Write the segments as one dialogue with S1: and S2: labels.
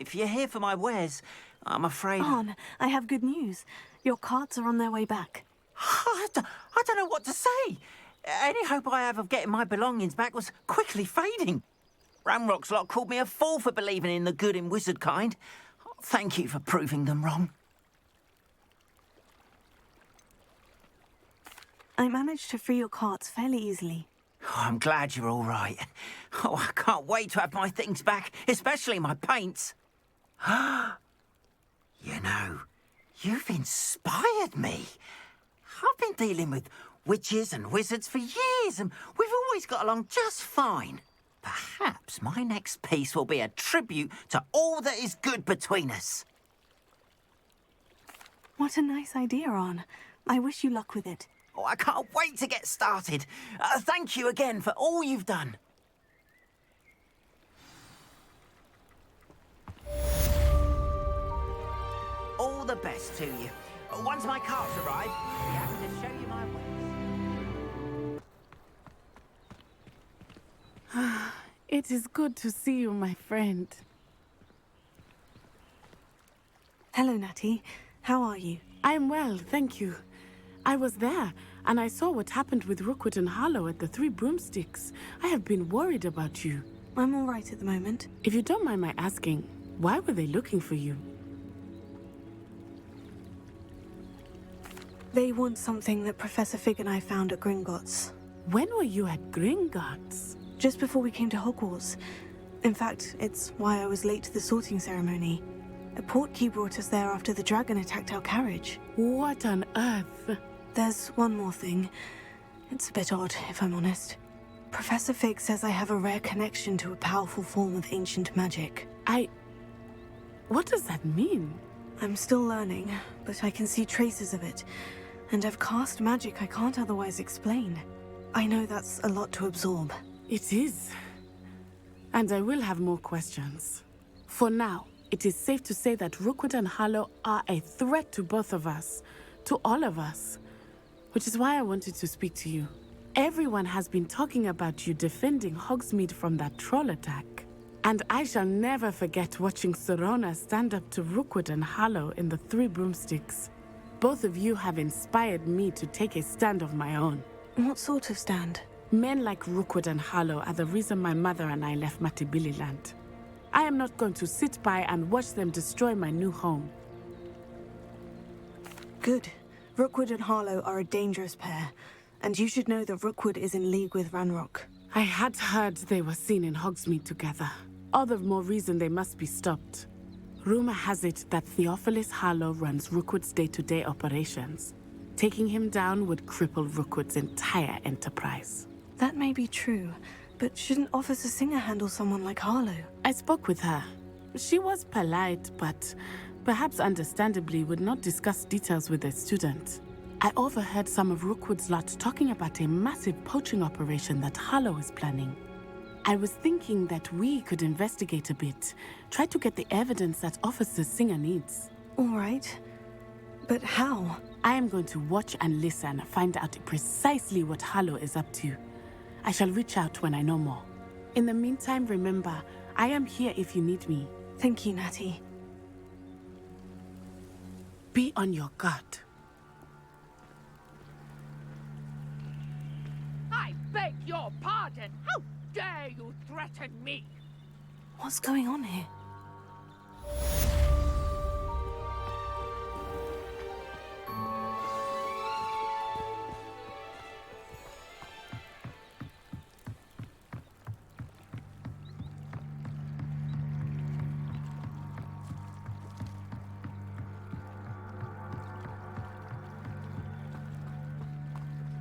S1: If you're here for my wares, I'm afraid...
S2: Arn, I have good news. Your carts are on their way back.
S1: I don't know what to say. Any hope I have of getting my belongings back was quickly fading. Ramrock's lot called me a fool for believing in the good in wizard kind. Thank you for proving them wrong.
S2: I managed to free your carts fairly easily.
S1: Oh, I'm glad you're all right. Oh, I can't wait to have my things back, especially my paints. You know, you've inspired me. I've been dealing with witches and wizards for years, and we've always got along just fine. Perhaps my next piece will be a tribute to all that is good between us.
S2: What a nice idea, Arn. I wish you luck with it.
S1: Oh, I can't wait to get started. Thank you again for all you've done. All the best to you. Once my carts arrive, I'll be happy to show you my ways.
S3: It is good to see you, my friend.
S2: Hello, Natty. How are you?
S3: I am well, thank you. I was there, and I saw what happened with Rookwood and Harlow at the Three Broomsticks. I have been worried about you.
S2: I'm all right at the moment.
S3: If you don't mind my asking, why were they looking for you?
S2: They want something that Professor Fig and I found at Gringotts.
S3: When were you at Gringotts?
S2: Just before we came to Hogwarts. In fact, it's why I was late to the sorting ceremony. A portkey brought us there after the dragon attacked our carriage.
S3: What on earth?
S2: There's one more thing. It's a bit odd, if I'm honest. Professor Fig says I have a rare connection to a powerful form of ancient magic.
S3: What does that mean?
S2: I'm still learning, but I can see traces of it. And I've cast magic I can't otherwise explain. I know that's a lot to absorb.
S3: It is. And I will have more questions. For now, it is safe to say that Rookwood and Harlow are a threat to both of us. To all of us. Which is why I wanted to speak to you. Everyone has been talking about you defending Hogsmeade from that troll attack. And I shall never forget watching Sorona stand up to Rookwood and Harlow in the Three Broomsticks. Both of you have inspired me to take a stand of my own.
S2: What sort of stand?
S3: Men like Rookwood and Harlow are the reason my mother and I left Matabeleland. I am not going to sit by and watch them destroy my new home.
S2: Good. Rookwood and Harlow are a dangerous pair, and you should know that Rookwood is in league with Ranrock.
S3: I had heard they were seen in Hogsmeade together. All the more reason they must be stopped. Rumor has it that Theophilus Harlow runs Rookwood's day-to-day operations. Taking him down would cripple Rookwood's entire enterprise.
S2: That may be true, but shouldn't Officer Singer handle someone like Harlow?
S3: I spoke with her. She was polite, but perhaps understandably would not discuss details with a student. I overheard some of Rookwood's lot talking about a massive poaching operation that Harlow is planning. I was thinking that we could investigate a bit, try to get the evidence that Officer Singer needs.
S2: All right. But how?
S3: I am going to watch and listen, find out precisely what Harlow is up to. I shall reach out when I know more. In the meantime, remember, I am here if you need me.
S2: Thank you, Natty.
S3: Be on your guard.
S4: I beg your pardon. How dare you threaten me?
S2: What's going on here?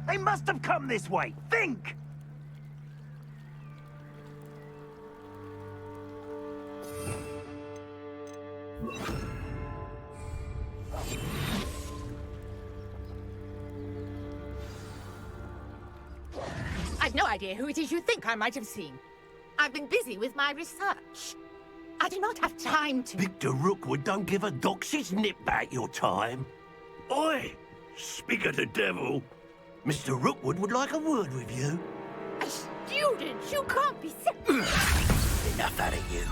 S5: They must have come this way. Think!
S4: I've no idea who it is you think I might have seen. I've been busy with my research. I do not have time to...
S5: Victor Rookwood don't give a doxy's nip back your time. Oi! Speak of the devil. Mr. Rookwood would like a word with you.
S4: A student? You can't be...
S5: Enough out of you.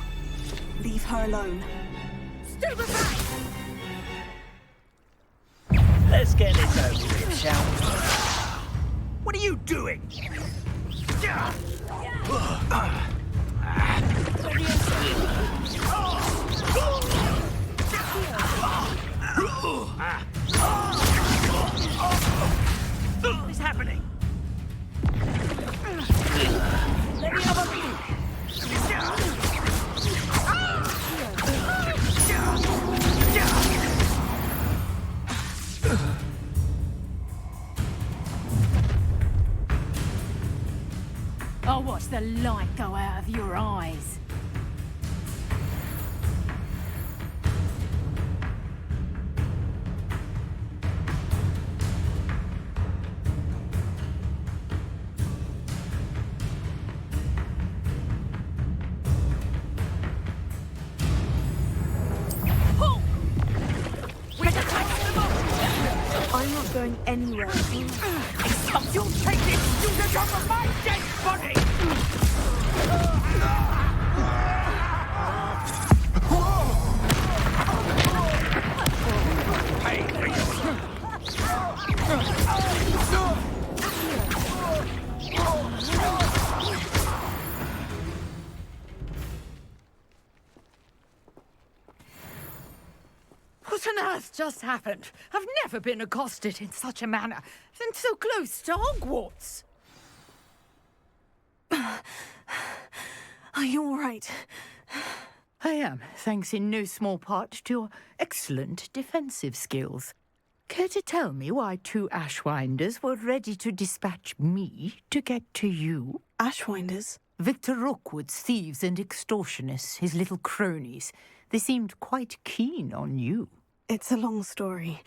S2: Leave her alone.
S4: Stupefy!
S6: Let's get this over with, shall we?
S5: What are you doing?
S6: What is happening? Let me have a look.
S7: I'll watch the light go out of your eyes.
S2: I'm not going anywhere.
S6: You'll take this student off of my dead body!
S4: What on earth just happened? I've never been accosted in such a manner, and so close to Hogwarts.
S2: Are you all right?
S4: I am, thanks in no small part to your excellent defensive skills. Care to tell me why 2 Ashwinders were ready to dispatch me to get to you?
S2: Ashwinders?
S4: Victor Rookwood's thieves and extortionists, his little cronies. They seemed quite keen on you.
S2: It's a long story,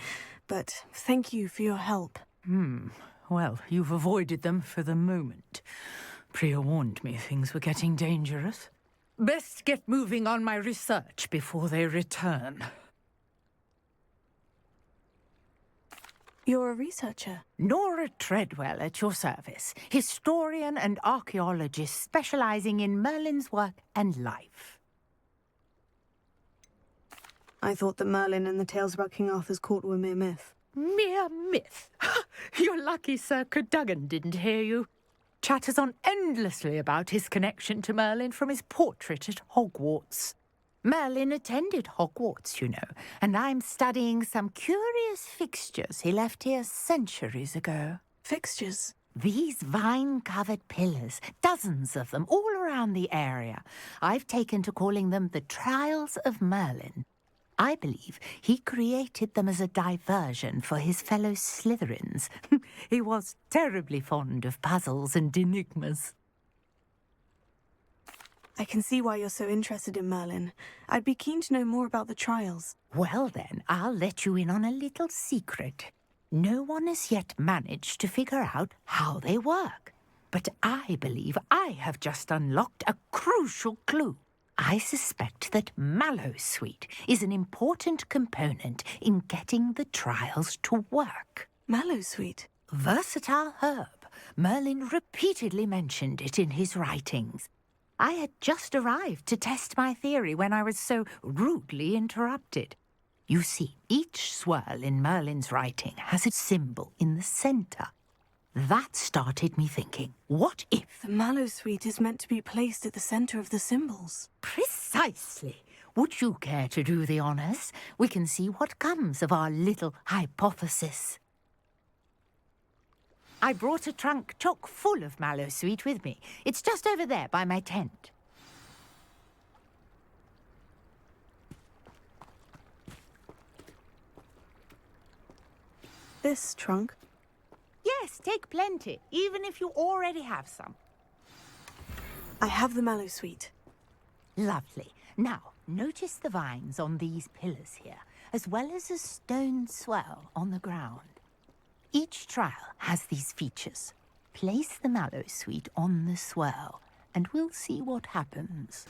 S2: but thank you for your help.
S4: Well, you've avoided them for the moment. Priya warned me things were getting dangerous. Best get moving on my research before they return.
S2: You're a researcher?
S4: Nora Treadwell at your service, historian and archaeologist specializing in Merlin's work and life.
S2: I thought that Merlin and the tales about King Arthur's court were mere myth.
S4: Mere myth? You're lucky Sir Cadogan didn't hear you. Chatters on endlessly about his connection to Merlin from his portrait at Hogwarts. Merlin attended Hogwarts, you know, and I'm studying some curious fixtures he left here centuries ago.
S2: Fixtures?
S4: These vine-covered pillars, dozens of them, all around the area. I've taken to calling them the Trials of Merlin. I believe he created them as a diversion for his fellow Slytherins. He was terribly fond of puzzles and enigmas.
S2: I can see why you're so interested in Merlin. I'd be keen to know more about the trials.
S4: Well then, I'll let you in on a little secret. No one has yet managed to figure out how they work. But I believe I have just unlocked a crucial clue. I suspect that Mallowsweet is an important component in getting the trials to work.
S2: Mallowsweet?
S4: Versatile herb. Merlin repeatedly mentioned it in his writings. I had just arrived to test my theory when I was so rudely interrupted. You see, each swirl in Merlin's writing has a symbol in the centre. That started me thinking, what if...
S2: The Mallowsweet is meant to be placed at the centre of the symbols.
S4: Precisely. Would you care to do the honours? We can see what comes of our little hypothesis. I brought a trunk chock full of Mallowsweet with me. It's just over there by my tent.
S2: This trunk?
S4: Yes, take plenty, even if you already have some.
S2: I have the Mallowsweet.
S4: Lovely. Now, notice the vines on these pillars here, as well as a stone swell on the ground. Each trial has these features. Place the Mallowsweet on the swell, and we'll see what happens.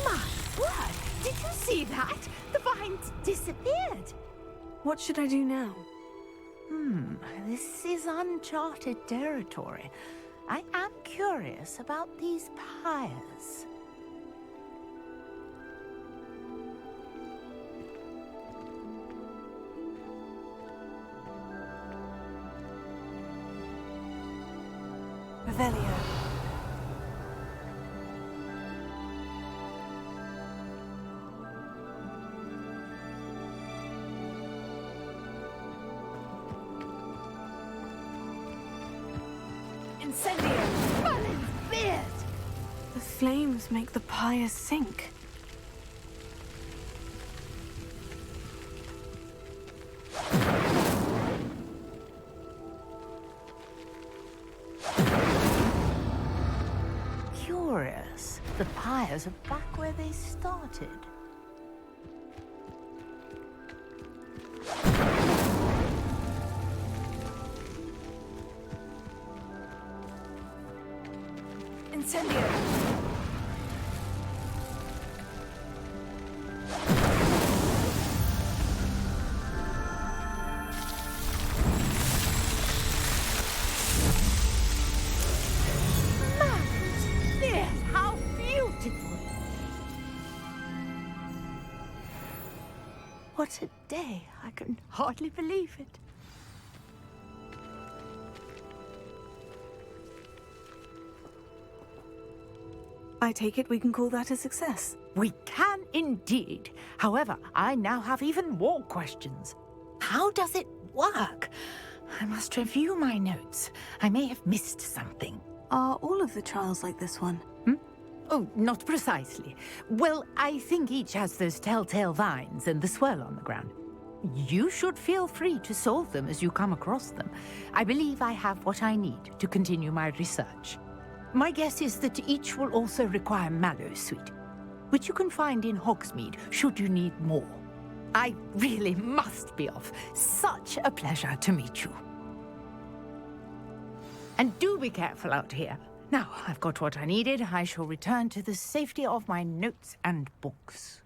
S4: My word! Did you see that? The vines disappeared.
S2: What should I do now?
S4: This is uncharted territory. I am curious about these pyres.
S2: Revelio.
S4: Incendio! Merlin's beard!
S2: The flames make the pyre sink.
S4: Curious. The pyres are back where they started.
S2: Incendio.
S4: Yes, how beautiful! What a day. I can hardly believe it.
S2: I take it we can call that a success.
S4: We can indeed. However, I now have even more questions. How does it work? I must review my notes. I may have missed something.
S2: Are all of the trials like this one?
S4: Oh, not precisely. Well, I think each has those telltale vines and the swirl on the ground. You should feel free to solve them as you come across them. I believe I have what I need to continue my research. My guess is that each will also require mallow sweet, which you can find in Hogsmeade should you need more. I really must be off. Such a pleasure to meet you. And do be careful out here. Now, I've got what I needed. I shall return to the safety of my notes and books.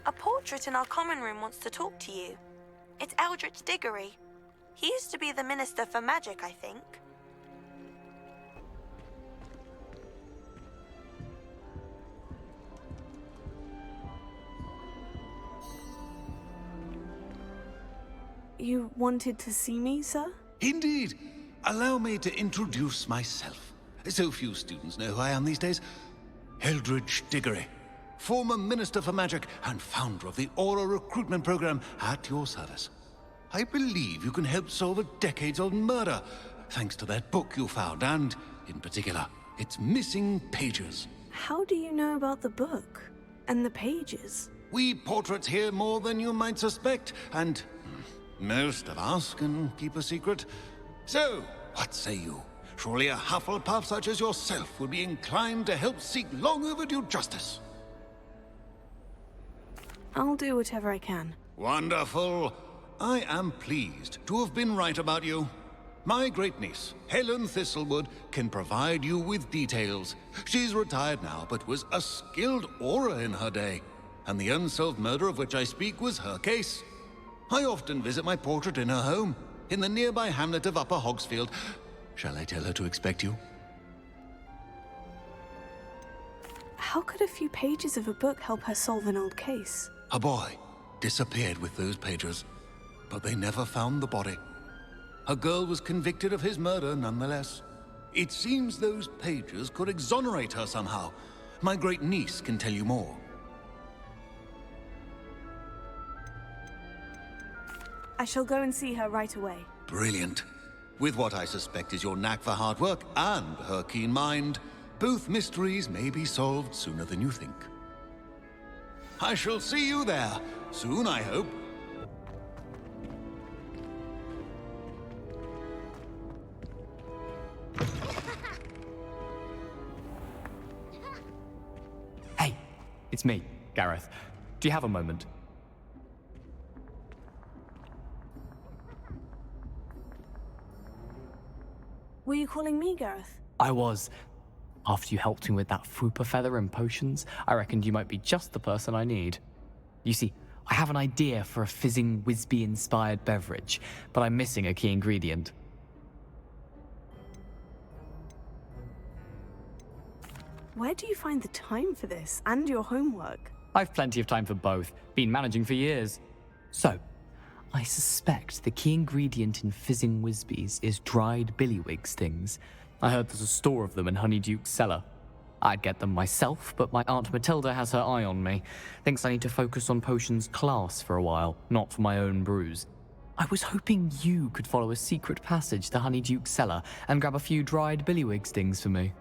S2: A portrait in our common room wants to talk to you. It's Eldritch Diggory. He used to be the Minister for Magic, I think. You wanted to see me, sir?
S8: Indeed. Allow me to introduce myself. So few students know who I am these days. Eldritch Diggory, former Minister for Magic and founder of the Aura Recruitment Program, at your service. I believe you can help solve a decades-old murder, thanks to that book you found, and, in particular, its missing pages.
S2: How do you know about the book? And the pages?
S8: We portraits hear more than you might suspect, and most of us can keep a secret. So, what say you? Surely a Hufflepuff such as yourself would be inclined to help seek long overdue justice.
S2: I'll do whatever I can.
S8: Wonderful. I am pleased to have been right about you. My great-niece, Helen Thistlewood, can provide you with details. She's retired now, but was a skilled aura in her day. And the unsolved murder of which I speak was her case. I often visit my portrait in her home, in the nearby hamlet of Upper Hogsfield. Shall I tell her to expect you?
S2: How could a few pages of a book help her solve an old case?
S8: A boy disappeared with those pages, but they never found the body. A girl was convicted of his murder nonetheless. It seems those pages could exonerate her somehow. My great-niece can tell you more.
S2: I shall go and see her right away.
S8: Brilliant. With what I suspect is your knack for hard work and her keen mind, both mysteries may be solved sooner than you think. I shall see you there, soon I hope.
S9: Hey, it's me, Gareth. Do you have a moment?
S2: Were you calling me, Gareth?
S9: I was. After you helped me with that Fupa feather and potions, I reckoned you might be just the person I need. You see, I have an idea for a fizzing Whizbee-inspired beverage, but I'm missing a key ingredient.
S2: Where do you find the time for this and your homework?
S9: I've plenty of time for both. Been managing for years. So, I suspect the key ingredient in fizzing Whizbees is dried billywig stings. I heard there's a store of them in Honeyduke's cellar. I'd get them myself, but my Aunt Matilda has her eye on me. Thinks I need to focus on potions class for a while, not for my own brews. I was hoping you could follow a secret passage to Honeyduke's cellar and grab a few dried billywig stings for me.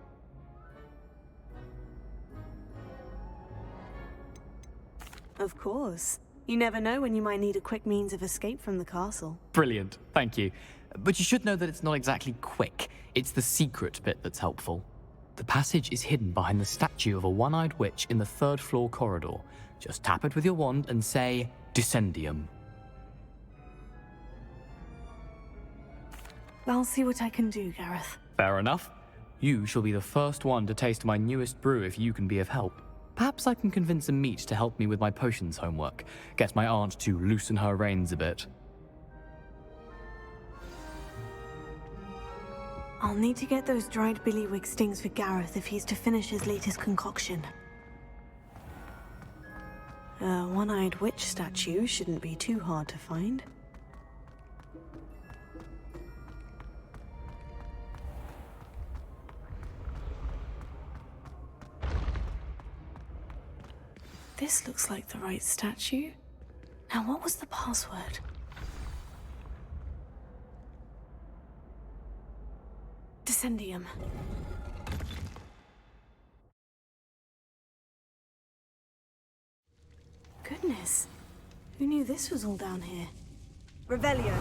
S2: Of course. You never know when you might need a quick means of escape from the castle.
S9: Brilliant, thank you. But you should know that it's not exactly quick. It's the secret bit that's helpful. The passage is hidden behind the statue of a one-eyed witch in the third-floor corridor. Just tap it with your wand and say, Descendium.
S2: I'll see what I can do, Gareth.
S9: Fair enough. You shall be the first one to taste my newest brew if you can be of help. Perhaps I can convince a meat to help me with my potions homework. Get my aunt to loosen her reins a bit.
S2: I'll need to get those dried billywig stings for Gareth if he's to finish his latest concoction. A one-eyed witch statue shouldn't be too hard to find. This looks like the right statue. Now, what was the password? Descendium. Goodness. Who knew this was all down here? Revelio.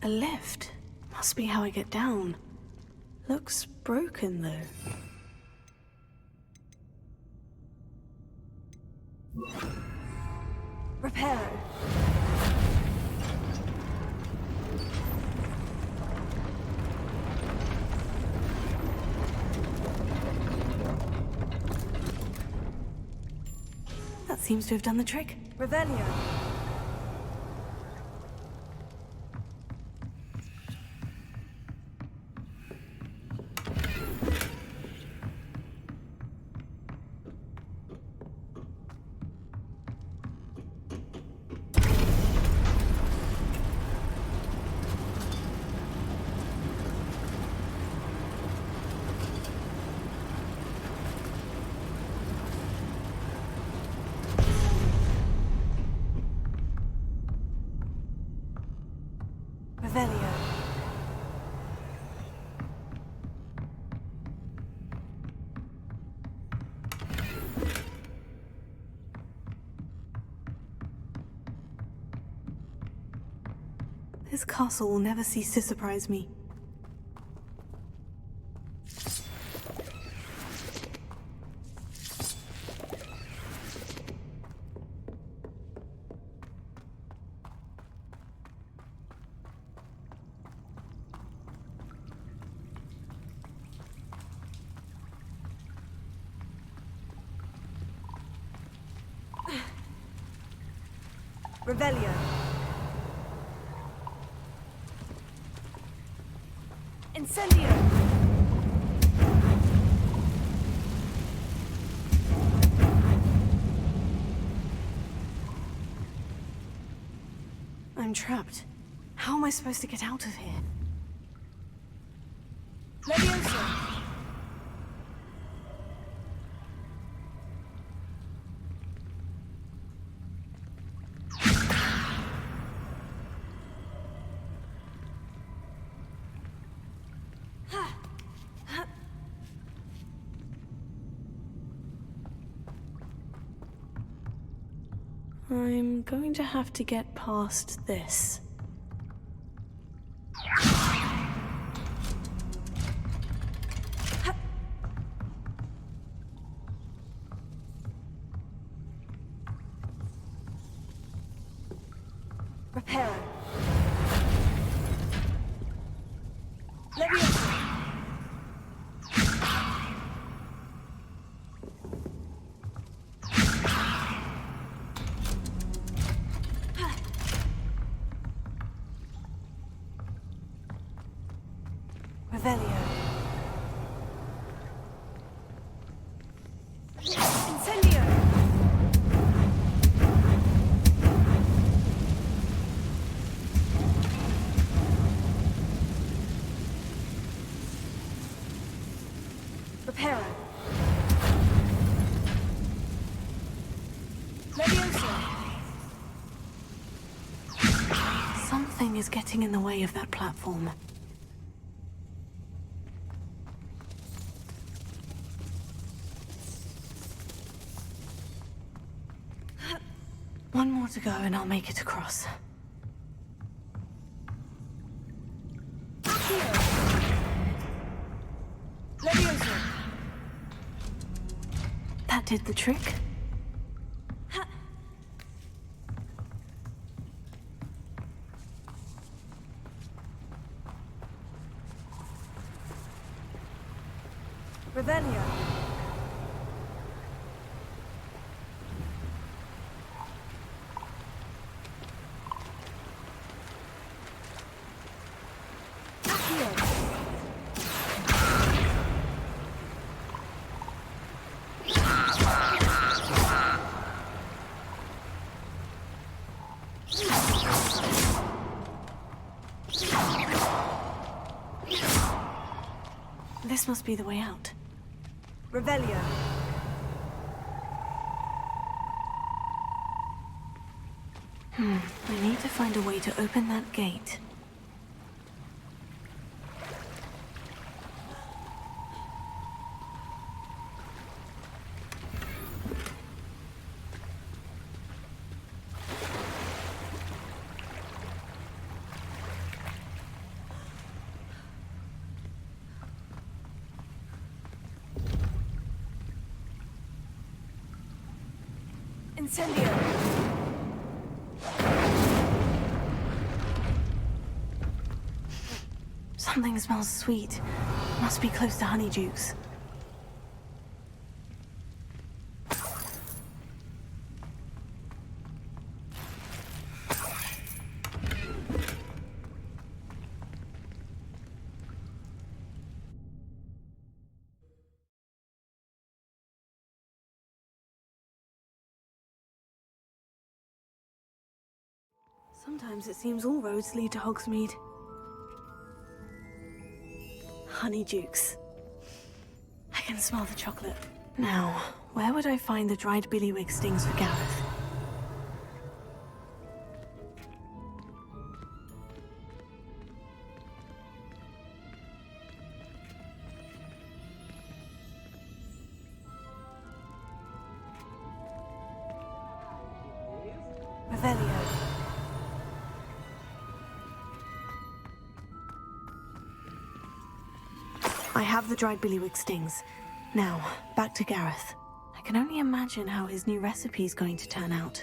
S2: A lift. Must be how I get down. Looks broken, though. Reparo. That seems to have done the trick. Revelio. Revelio. This castle will never cease to surprise me. Revelio. Incendio. I'm trapped. How am I supposed to get out of here? Leviosa. I'm going to have to get past this. Reparo. Leviosa. Revelio. Incendio. Reparo. Leviosa. Something is getting in the way of that platform. One more to go and I'll make it across. Leviosa. That did the trick. Revelio. This must be the way out. Revelio. I need to find a way to open that gate. Incendio. Something smells sweet. Must be close to Honeydukes. Sometimes it seems all roads lead to Hogsmeade. Honeydukes. I can smell the chocolate. Now, where would I find the dried billywig stings for Gareth? Revelio. I have the dried billywig stings. Now, back to Gareth. I can only imagine how his new recipe is going to turn out.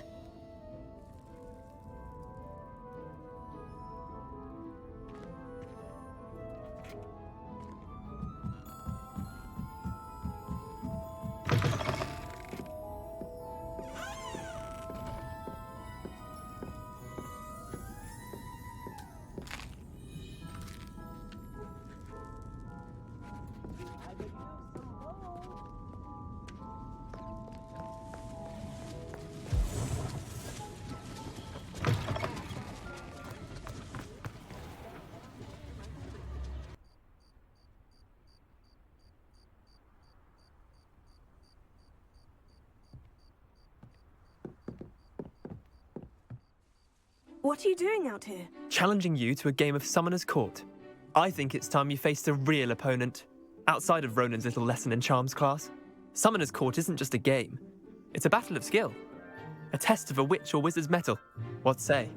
S2: What are you doing out here?
S10: Challenging you to a game of Summoner's Court. I think it's time you faced a real opponent, outside of Ronan's little lesson in charms class. Summoner's Court isn't just a game. It's a battle of skill. A test of a witch or wizard's mettle. What say?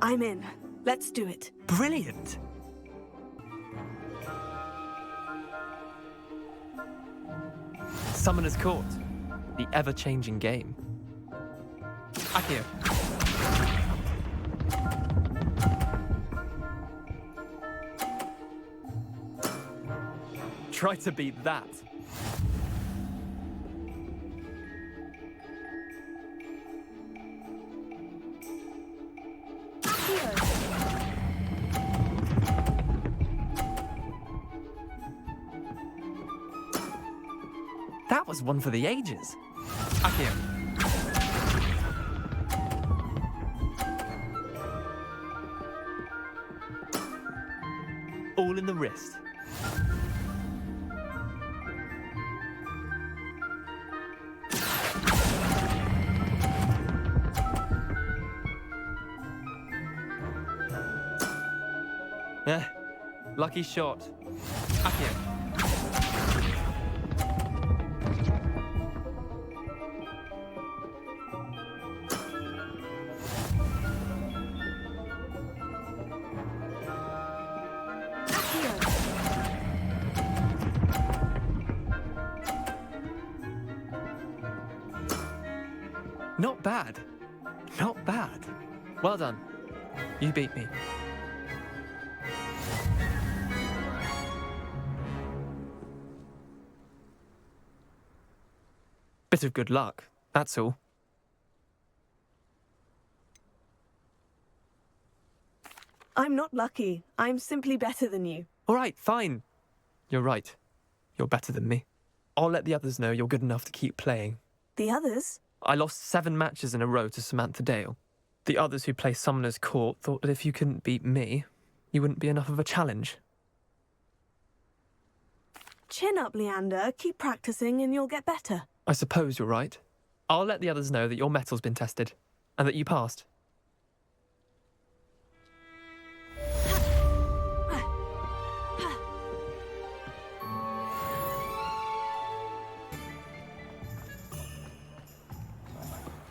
S2: I'm in. Let's do it.
S10: Brilliant! Summoner's Court. The ever-changing game. Accio. try to beat that. That was one for the ages. Accio. All in the wrist. Lucky shot. Accio. Not bad. Not bad. Well done. You beat me. Bit of good luck, that's all.
S2: I'm not lucky. I'm simply better than you.
S10: All right, fine. You're right. You're better than me. I'll let the others know you're good enough to keep playing.
S2: The others?
S10: I lost 7 matches in a row to Samantha Dale. The others who play Summoner's Court thought that if you couldn't beat me, you wouldn't be enough of a challenge.
S2: Chin up, Leander. Keep practicing and you'll get better.
S10: I suppose you're right. I'll let the others know that your metal's been tested, and that you passed.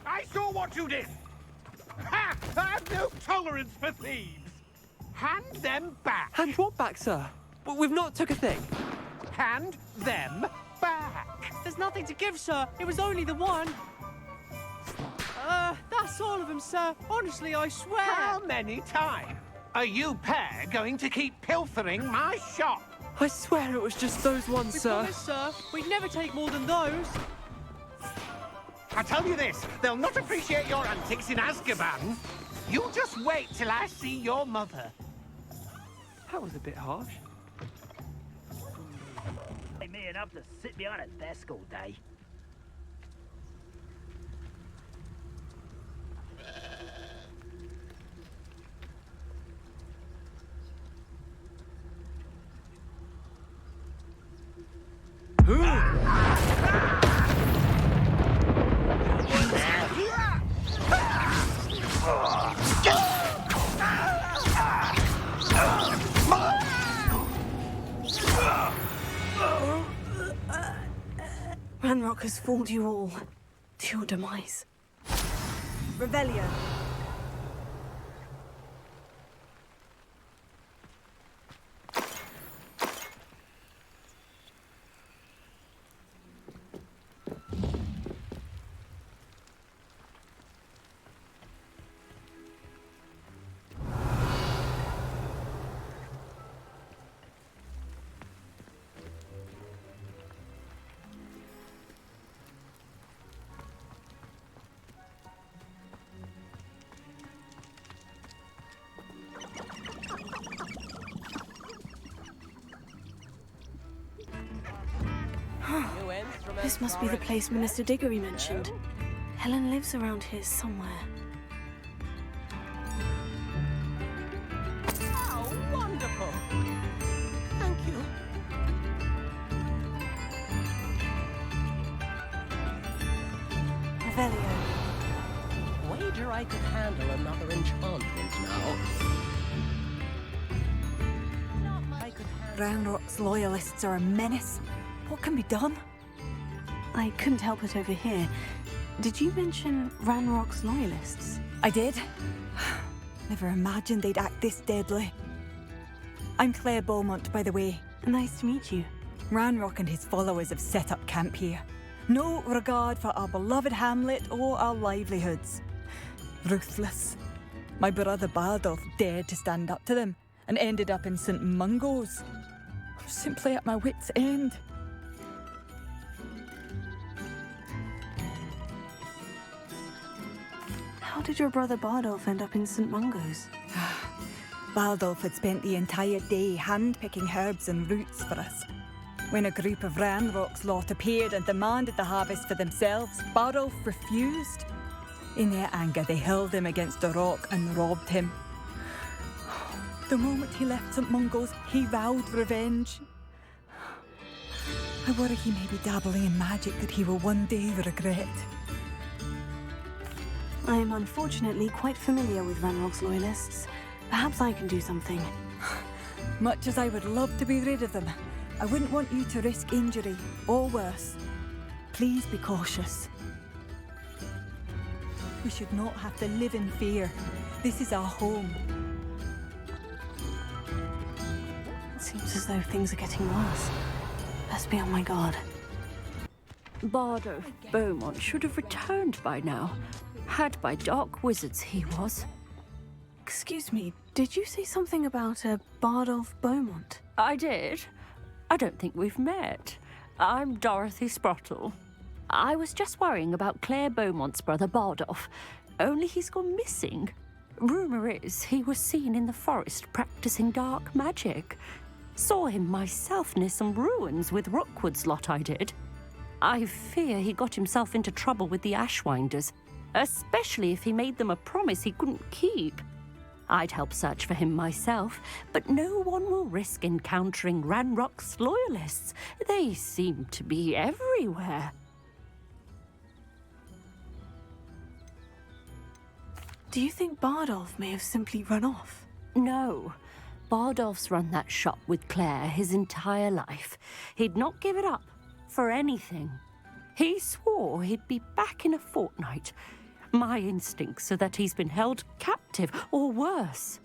S6: I saw what you did! Ha! I have no tolerance for thieves! Hand them back!
S10: Hand what back, sir? We've not took a thing.
S6: Hand them back!
S11: There's nothing to give, sir. It was only the one. That's all of them, sir. Honestly, I swear.
S6: How many times are you pair going to keep pilfering my shop?
S10: I swear it was just those ones,
S11: We
S10: sir.
S11: promise, sir. We'd never take more than those.
S6: I tell you this, they'll not appreciate your antics in Azkaban. You just wait till I see your mother.
S10: That was a bit harsh.
S12: Me enough to sit behind a desk all day.
S2: Ranrock has fooled you all to your demise. Revelio. This must be the place Minister Diggory mentioned. Helen lives around here somewhere.
S6: Oh, wonderful! Thank you.
S2: Revelio.
S12: Wager I could handle another enchantment now.
S13: Ranrock's loyalists are a menace. What can be done?
S2: I couldn't help it over here. Did you mention Ranrock's loyalists?
S13: I did. Never imagined they'd act this deadly. I'm Claire Beaumont, by the way.
S2: Nice to meet you.
S13: Ranrock and his followers have set up camp here. No regard for our beloved hamlet or our livelihoods. Ruthless. My brother Bardolph dared to stand up to them and ended up in St. Mungo's. simply at my wit's end.
S2: How did your brother Bardolph end up in St. Mungo's?
S13: Bardolph had spent the entire day hand-picking herbs and roots for us. When a group of Ranrock's lot appeared and demanded the harvest for themselves, Bardolph refused. In their anger, they hurled him against a rock and robbed him. The moment he left St. Mungo's, he vowed revenge. I worry he may be dabbling in magic that he will one day regret.
S2: I am unfortunately quite familiar with Ranrock's loyalists. Perhaps I can do something.
S13: Much as I would love to be rid of them, I wouldn't want you to risk injury, or worse. Please be cautious. We should not have to live in fear. This is our home.
S2: It seems as though things are getting worse. Best be on my guard.
S14: Bardolph Beaumont should have returned by now. Had by dark wizards he was.
S2: Excuse me, did you say something about a Bardolph Beaumont?
S14: I did. I don't think we've met. I'm Dorothy Sprottle. I was just worrying about Claire Beaumont's brother Bardolph, only he's gone missing. Rumour is he was seen in the forest practicing dark magic. Saw him myself near some ruins with Rookwood's lot I did. I fear he got himself into trouble with the Ashwinders, especially if he made them a promise he couldn't keep. I'd help search for him myself, but no one will risk encountering Ranrock's loyalists. They seem to be everywhere.
S2: Do you think Bardolph may have simply run off?
S14: No. Bardolph's run that shop with Claire his entire life. He'd not give it up for anything. He swore he'd be back in a fortnight. My instincts are that he's been held captive, or worse.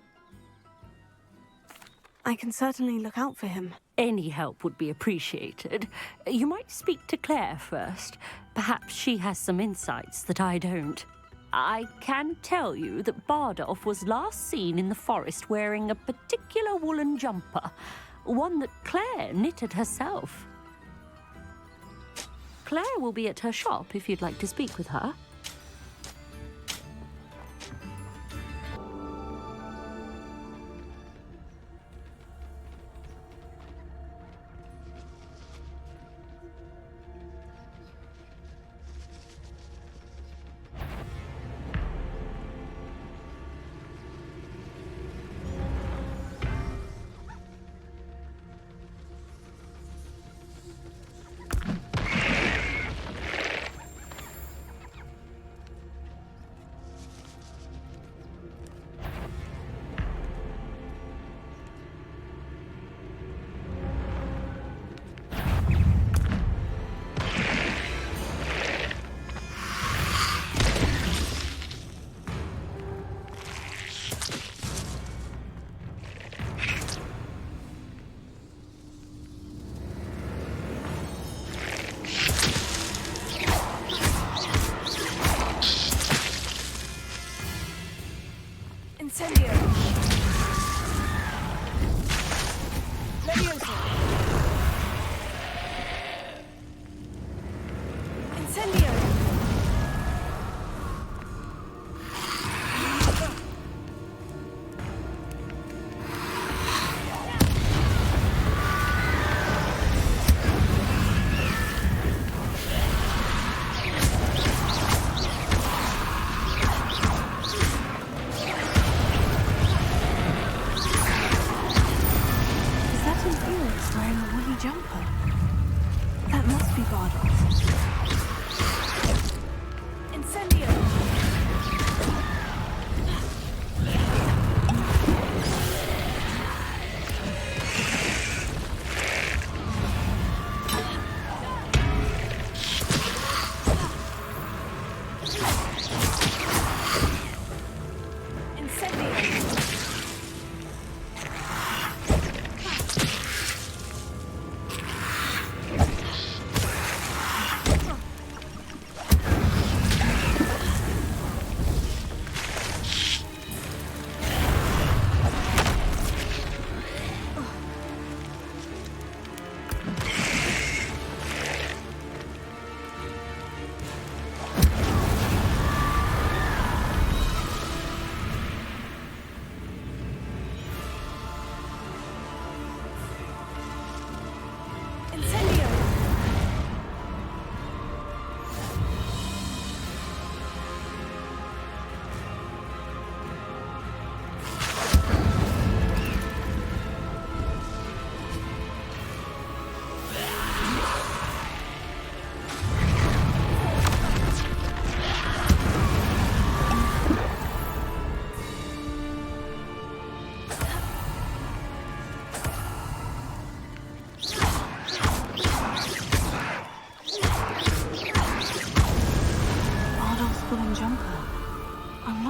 S2: I can certainly look out for him.
S14: Any help would be appreciated. You might speak to Claire first. Perhaps she has some insights that I don't. I can tell you that Bardolph was last seen in the forest wearing a particular woolen jumper, one that Claire knitted herself. Claire will be at her shop if you'd like to speak with her.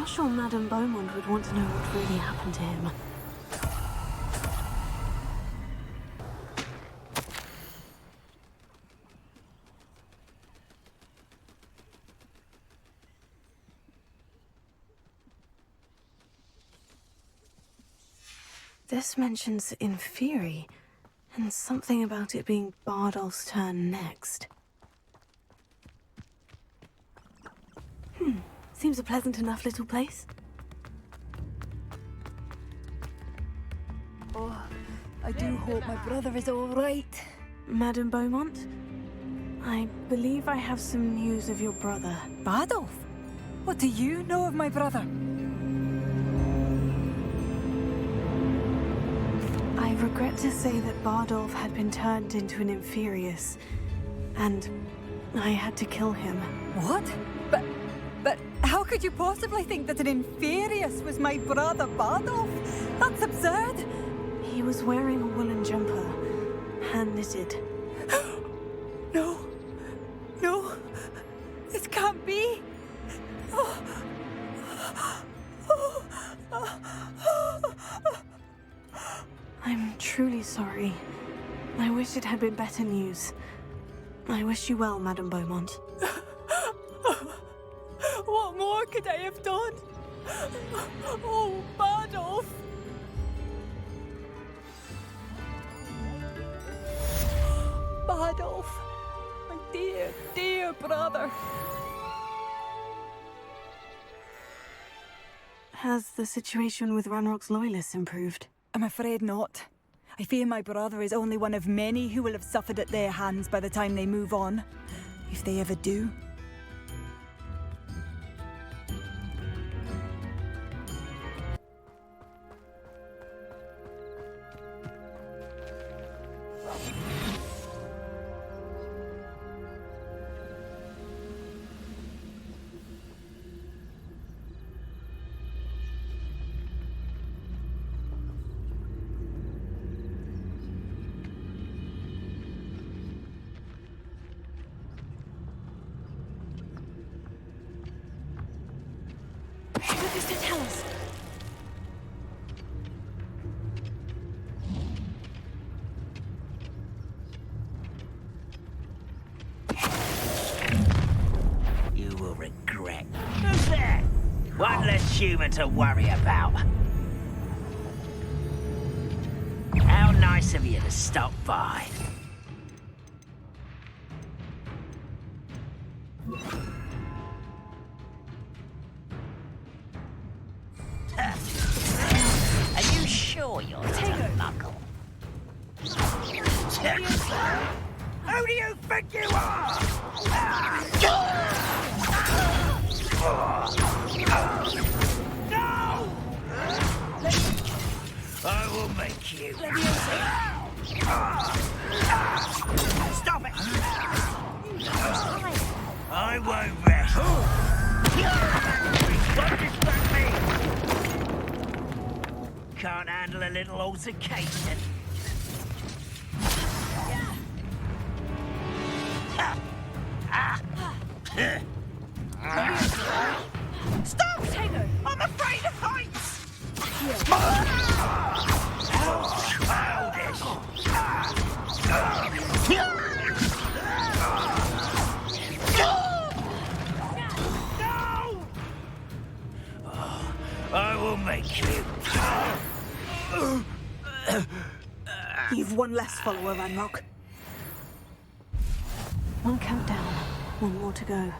S2: not sure Madame Beaumont would want to know what really happened to him. This mentions Inferi, and something about it being Bardolph's turn next. Seems a pleasant enough little place.
S13: Oh, I do hope my brother is all right.
S2: Madame Beaumont, I believe I have some news of your brother.
S13: Bardolph? What do you know of my brother?
S2: I regret to say that Bardolph had been turned into an Inferius, and I had to kill him.
S13: What? But how could you possibly think that an Inferius was my brother Bardolph? That's absurd!
S2: He was wearing a woolen jumper, hand-knitted.
S13: No. No. This can't be.
S2: I'm truly sorry. I wish it had been better news. I wish you well, Madame Beaumont.
S13: What more could I have done? Oh, Bardolph! Bardolph! My dear, dear brother!
S2: Has the situation with Ranrock's loyalists improved?
S13: I'm afraid not. I fear my brother is only one of many who will have suffered at their hands by the time they move on. If they ever do.
S2: What does it tell us?
S1: You will regret. Who's there? One less human to worry about. How nice of you to stop by. Are you sure you're not a muggle? Who do you think you are? No! I will make you. Stop it! I won't rest. Don't distract me! Can't handle a little altercation. Stop! Tago! I'm afraid of heights! No! I will make you.
S2: You've one less follower, Ranrock. One countdown, one more to go.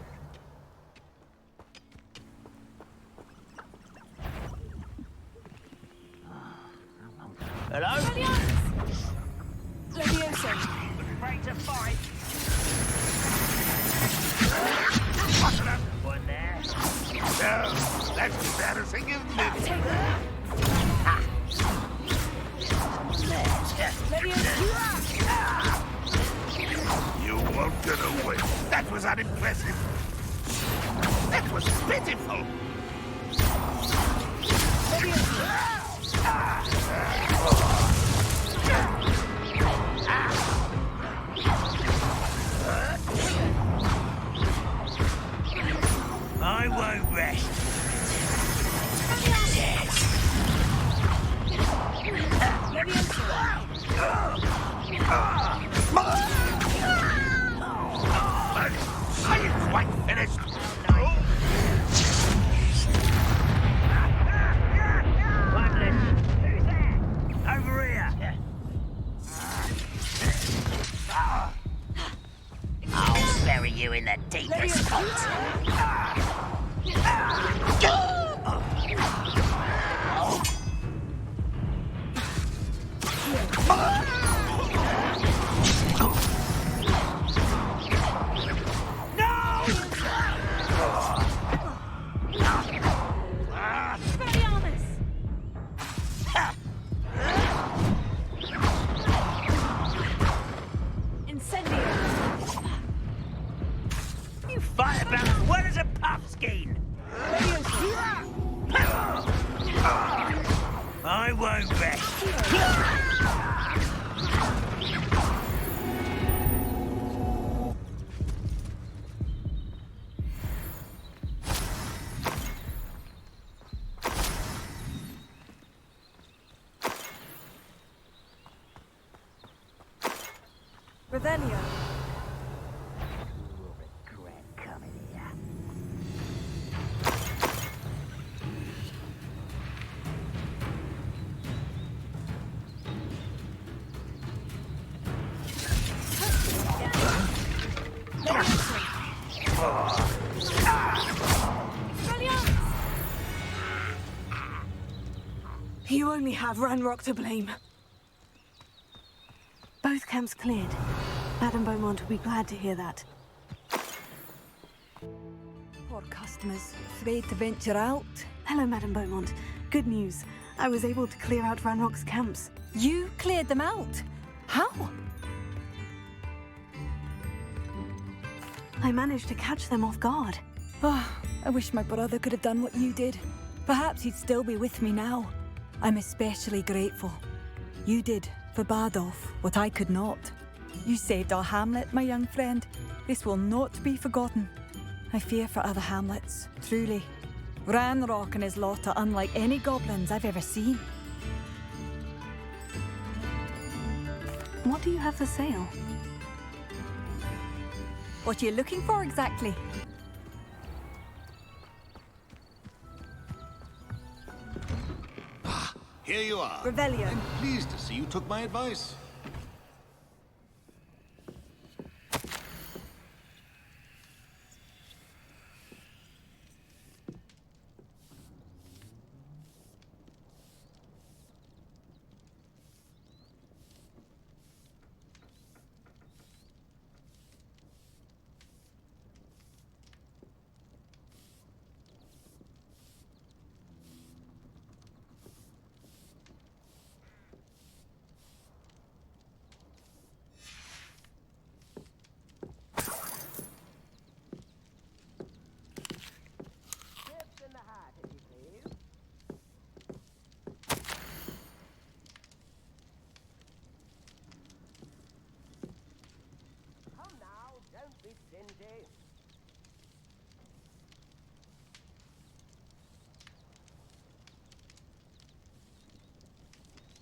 S1: Hello?
S13: Leviosa!
S1: Ready to fight? One there.
S5: No, that's embarrassing, isn't it? You won't get away. That was unimpressive. That was pitiful.
S1: I won't rest
S5: You fight about as well as a puffskein. I won't rest.
S13: Revelio.
S2: You only have Ranrock to blame. Both camps cleared. Madame Beaumont will be glad to hear that.
S13: Poor customers, afraid to venture out.
S2: Hello, Madame Beaumont. Good news. I was able to clear out Ranrock's camps.
S13: You cleared them out? How?
S2: I managed to catch them off guard.
S13: Oh, I wish my brother could have done what you did. Perhaps he'd still be with me now. I'm especially grateful. You did, for Bardolph, what I could not. You saved our hamlet, my young friend. This will not be forgotten. I fear for other hamlets, truly. Ranrock and his lot are unlike any goblins I've ever seen.
S2: What do you have for sale?
S13: What are you looking for exactly?
S8: Here you are.
S13: Revelio.
S8: I'm pleased to see you took my advice.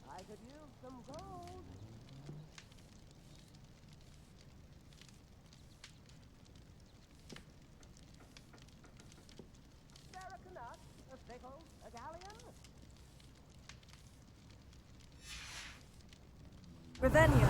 S12: I could use some gold. Derek a nut, a pickle, a galleon.
S13: Revelio.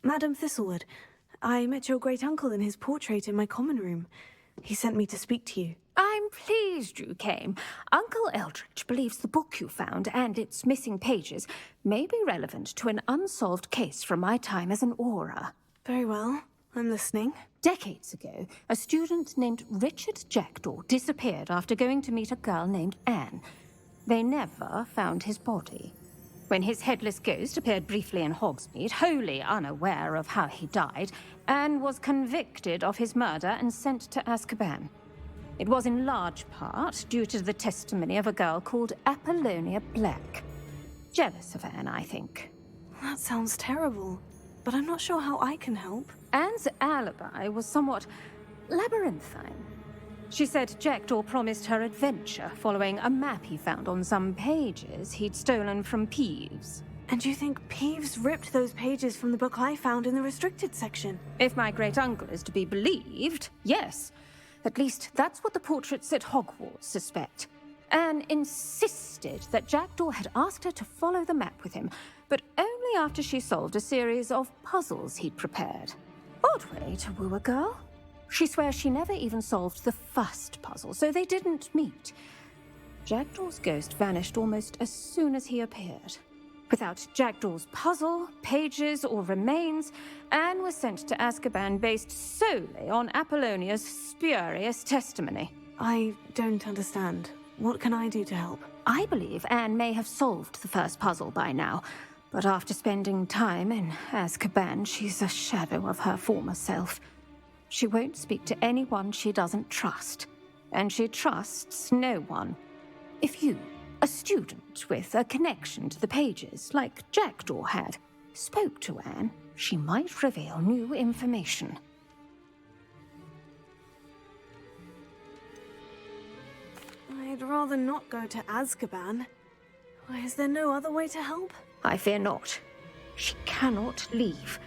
S2: Madam Thistlewood, I met your great-uncle in his portrait in my common room. He sent me to speak to you.
S14: I'm
S15: pleased you came. Uncle Eldridge believes the book you found and its missing pages may be relevant to an unsolved case from my time as an Auror.
S2: Very well. I'm listening.
S15: Decades ago, a student named Richard Jackdaw disappeared after going to meet a girl named Anne. They never found his body. When his headless ghost appeared briefly in Hogsmeade, wholly unaware of how he died, Anne was convicted of his murder and sent to Azkaban. It was in large part due to the testimony of a girl called Apollonia Black. Jealous of Anne, I think.
S2: That sounds terrible, but I'm not sure how I can help.
S15: Anne's alibi was somewhat labyrinthine. She said Jackdaw promised her adventure following a map he found on some pages he'd stolen from Peeves.
S2: And you think Peeves ripped those pages from the book I found in the restricted section?
S15: If my great-uncle is to be believed, yes. At least that's what the portraits at Hogwarts suspect. Anne insisted that Jackdaw had asked her to follow the map with him, but only after she solved a series of puzzles he'd prepared. Odd way to woo a girl. She swears she never even solved the first puzzle, so they didn't meet. Jackdaw's ghost vanished almost as soon as he appeared. Without Jackdaw's puzzle, pages, or remains, Anne was sent to Azkaban based solely on Apollonia's spurious testimony.
S2: I don't understand. What can I do to help?
S15: I believe Anne may have solved the first puzzle by now, but after spending time in Azkaban, she's a shadow of her former self. She won't speak to anyone she doesn't trust, and she trusts no one. If you, a student with a connection to the pages, like Jackdaw had, spoke to Anne, she might reveal new information.
S2: I'd rather not go to Azkaban. Is there no other way to help?
S15: I fear not. She cannot leave.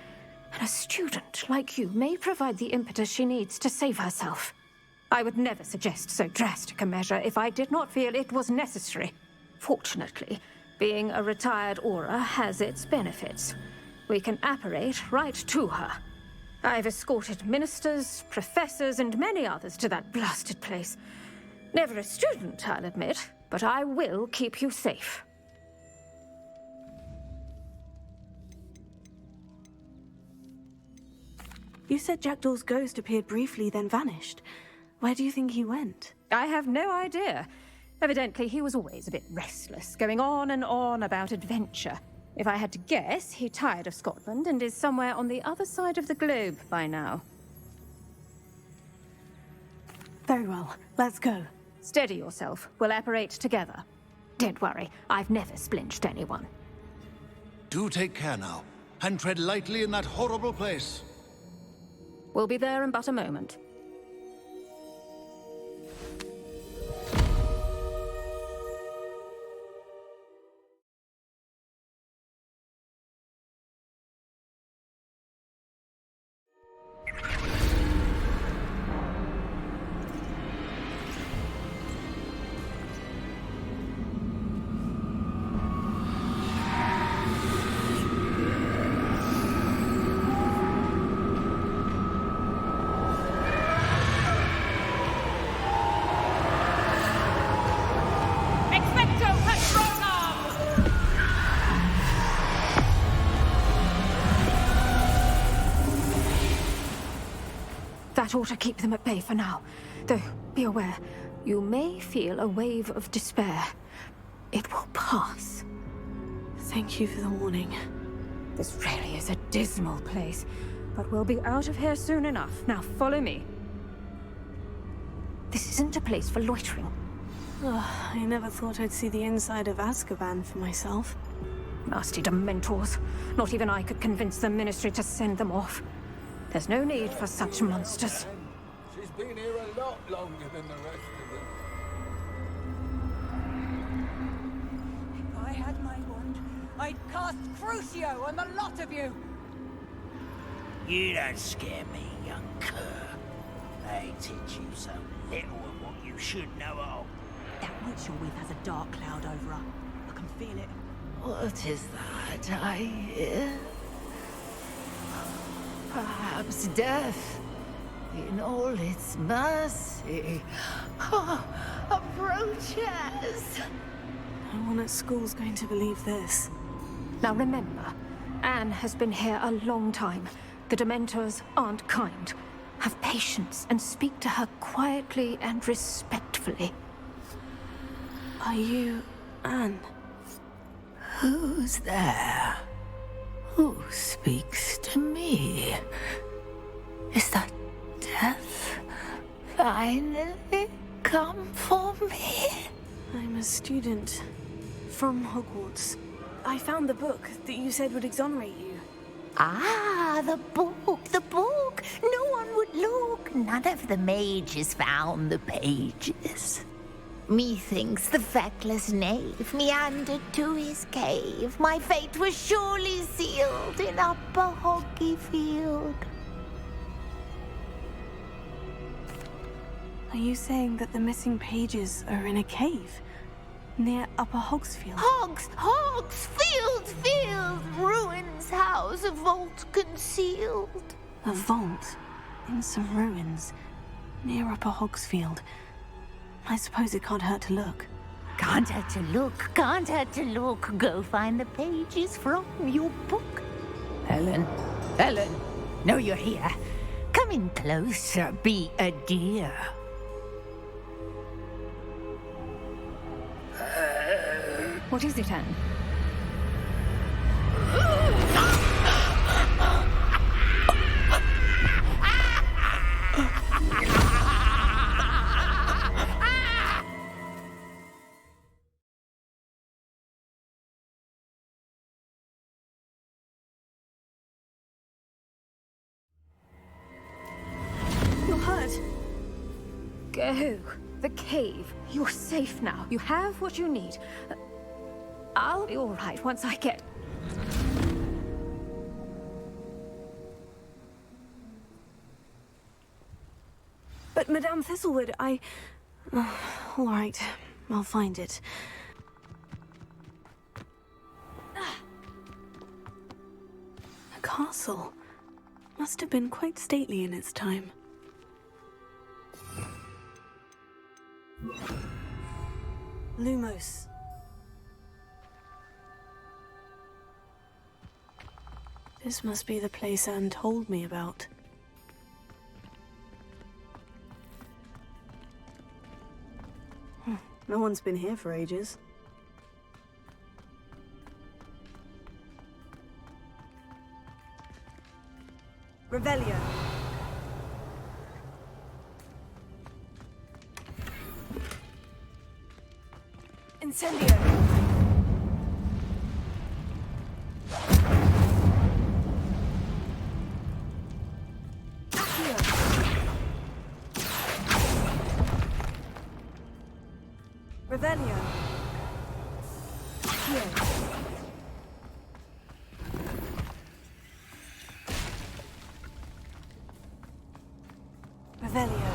S15: And a student like you may provide the impetus she needs to save herself. I would never suggest so drastic a measure if I did not feel it was necessary. Fortunately, being a retired Auror has its benefits. We can apparate right to her. I've escorted ministers, professors, and many others to that blasted place. Never a student, I'll admit, but I will keep you safe.
S2: You said Jackdaw's ghost appeared briefly, then vanished. Where do you think he went?
S15: I have no idea. Evidently, he was always a bit restless, going on and on about adventure. If I had to guess, he tired of Scotland and is somewhere on the other side of the globe by now.
S2: Very well. Let's go.
S15: Steady yourself. We'll apparate together. Don't worry, I've never splinched anyone.
S8: Do take care now, and tread lightly in that horrible place.
S15: We'll be there in but a moment. That ought to keep them at bay for now. Though, be aware, you may feel a wave of despair. It will pass.
S2: Thank you for the warning.
S15: This really is a dismal place, but we'll be out of here soon enough. Now follow me. This isn't a place for loitering.
S2: Oh, I never thought I'd see the inside of Azkaban for myself.
S15: Nasty Dementors. Not even I could convince the Ministry to send them off. There's no need for such monsters.
S16: She's been here a lot longer than the rest of them.
S17: If I had my wand, I'd cast Crucio on the lot of you!
S5: You don't scare me, young cur. They teach you so little of what you should know of.
S17: That witch you're with has a dark cloud over her. I can feel it.
S4: What is that I hear? Perhaps death. in all its mercy. Oh, approaches.
S2: No one at school's going to believe this.
S15: Now remember, Anne has been here a long time. The Dementors aren't kind. Have patience and speak to her quietly and respectfully.
S2: Are you Anne?
S4: Who's there? Who speaks to me? Is that death finally come for me?
S2: I'm a student from Hogwarts. I found the book that you said would exonerate you.
S4: Ah, the book, the book. No one would look. None of the mages found the pages. Methinks the feckless knave meandered to his cave. My fate was surely sealed in Upper Hoggyfield.
S2: Are you saying that the missing pages are in a cave near Upper Hogsfield?
S4: Hogsfield, ruins house, a vault concealed.
S2: A vault in some ruins near Upper Hogsfield. I suppose it can't hurt to look.
S4: Can't hurt to look, can't hurt to look. Go find the pages from your book. Helen, know you're here. Come in closer, be a dear.
S15: What is it, Anne?
S2: You're hurt.
S15: Go. The cave. You're safe now. You have what you need. I'll be all right once I get...
S2: But Madame Thistlewood, all right, I'll find it. A castle. Must have been quite stately in its time. Lumos. This must be the place Anne told me about. No one's been here for ages. Revelio. Incendio. Revelio. Here. Revelio.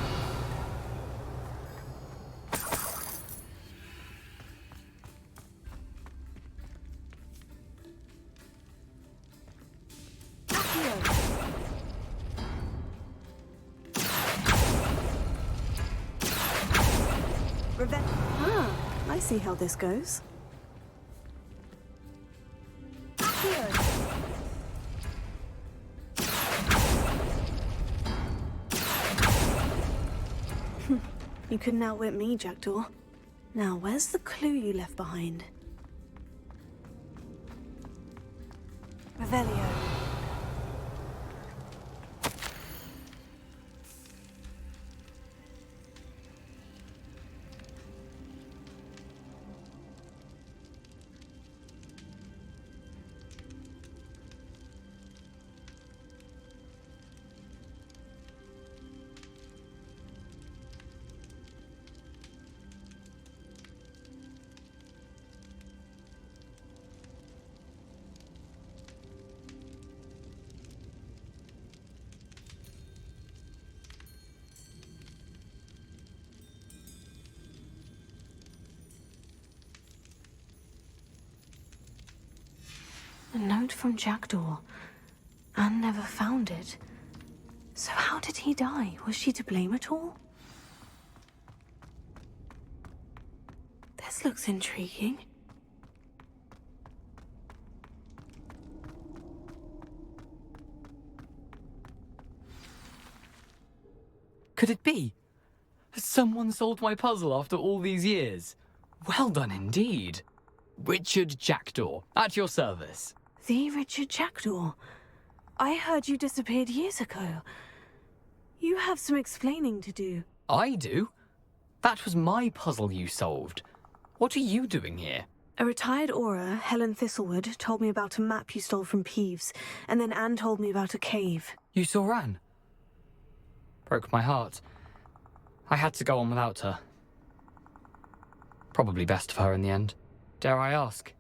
S2: I see how this goes. You couldn't outwit me, Jackdaw. Now, where's the clue you left behind? Revelio. A note from Jackdaw. Anne never found it. So how did he die? Was she to blame at all? This looks intriguing.
S9: Could it be? Has someone solved my puzzle after all these years? Well done indeed. Richard Jackdaw, at your service.
S2: The Richard Jackdaw. I heard you disappeared years ago. You have some explaining to do.
S9: I do? That was my puzzle you solved. What are you doing here?
S2: A retired aura, Helen Thistlewood, told me about a map you stole from Peeves, and then Anne told me about a cave.
S9: You saw Anne? Broke my heart. I had to go on without her. Probably best for her in the end. Dare I ask?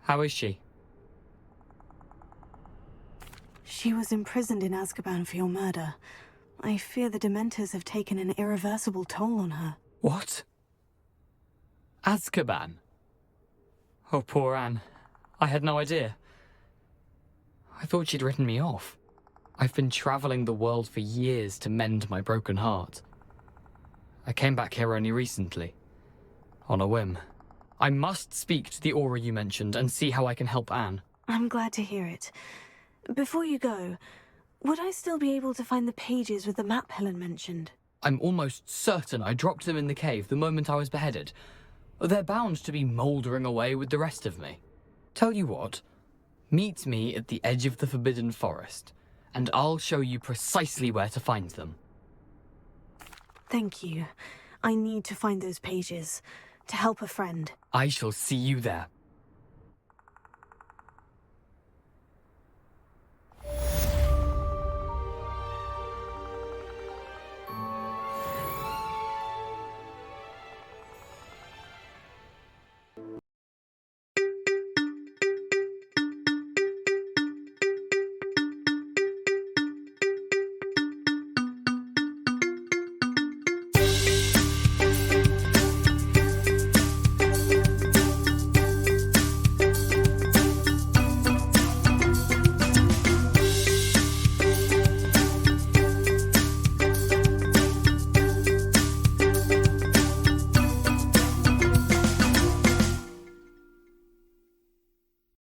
S9: How is she?
S2: She was imprisoned in Azkaban for your murder. I fear the Dementors have taken an irreversible toll on her.
S9: What? Azkaban? Oh, poor Anne. I had no idea. I thought she'd written me off. I've been traveling the world for years to mend my broken heart. I came back here only recently. On a whim. I must speak to the aura you mentioned and see how I can help Anne.
S2: I'm glad to hear it. Before you go, would I still be able to find the pages with the map Helen mentioned?
S9: I'm almost certain I dropped them in the cave the moment I was beheaded. They're bound to be mouldering away with the rest of me. Tell you what, meet me at the edge of the Forbidden Forest, and I'll show you precisely where to find them.
S2: Thank you. I need to find those pages to help a friend.
S9: I shall see you there.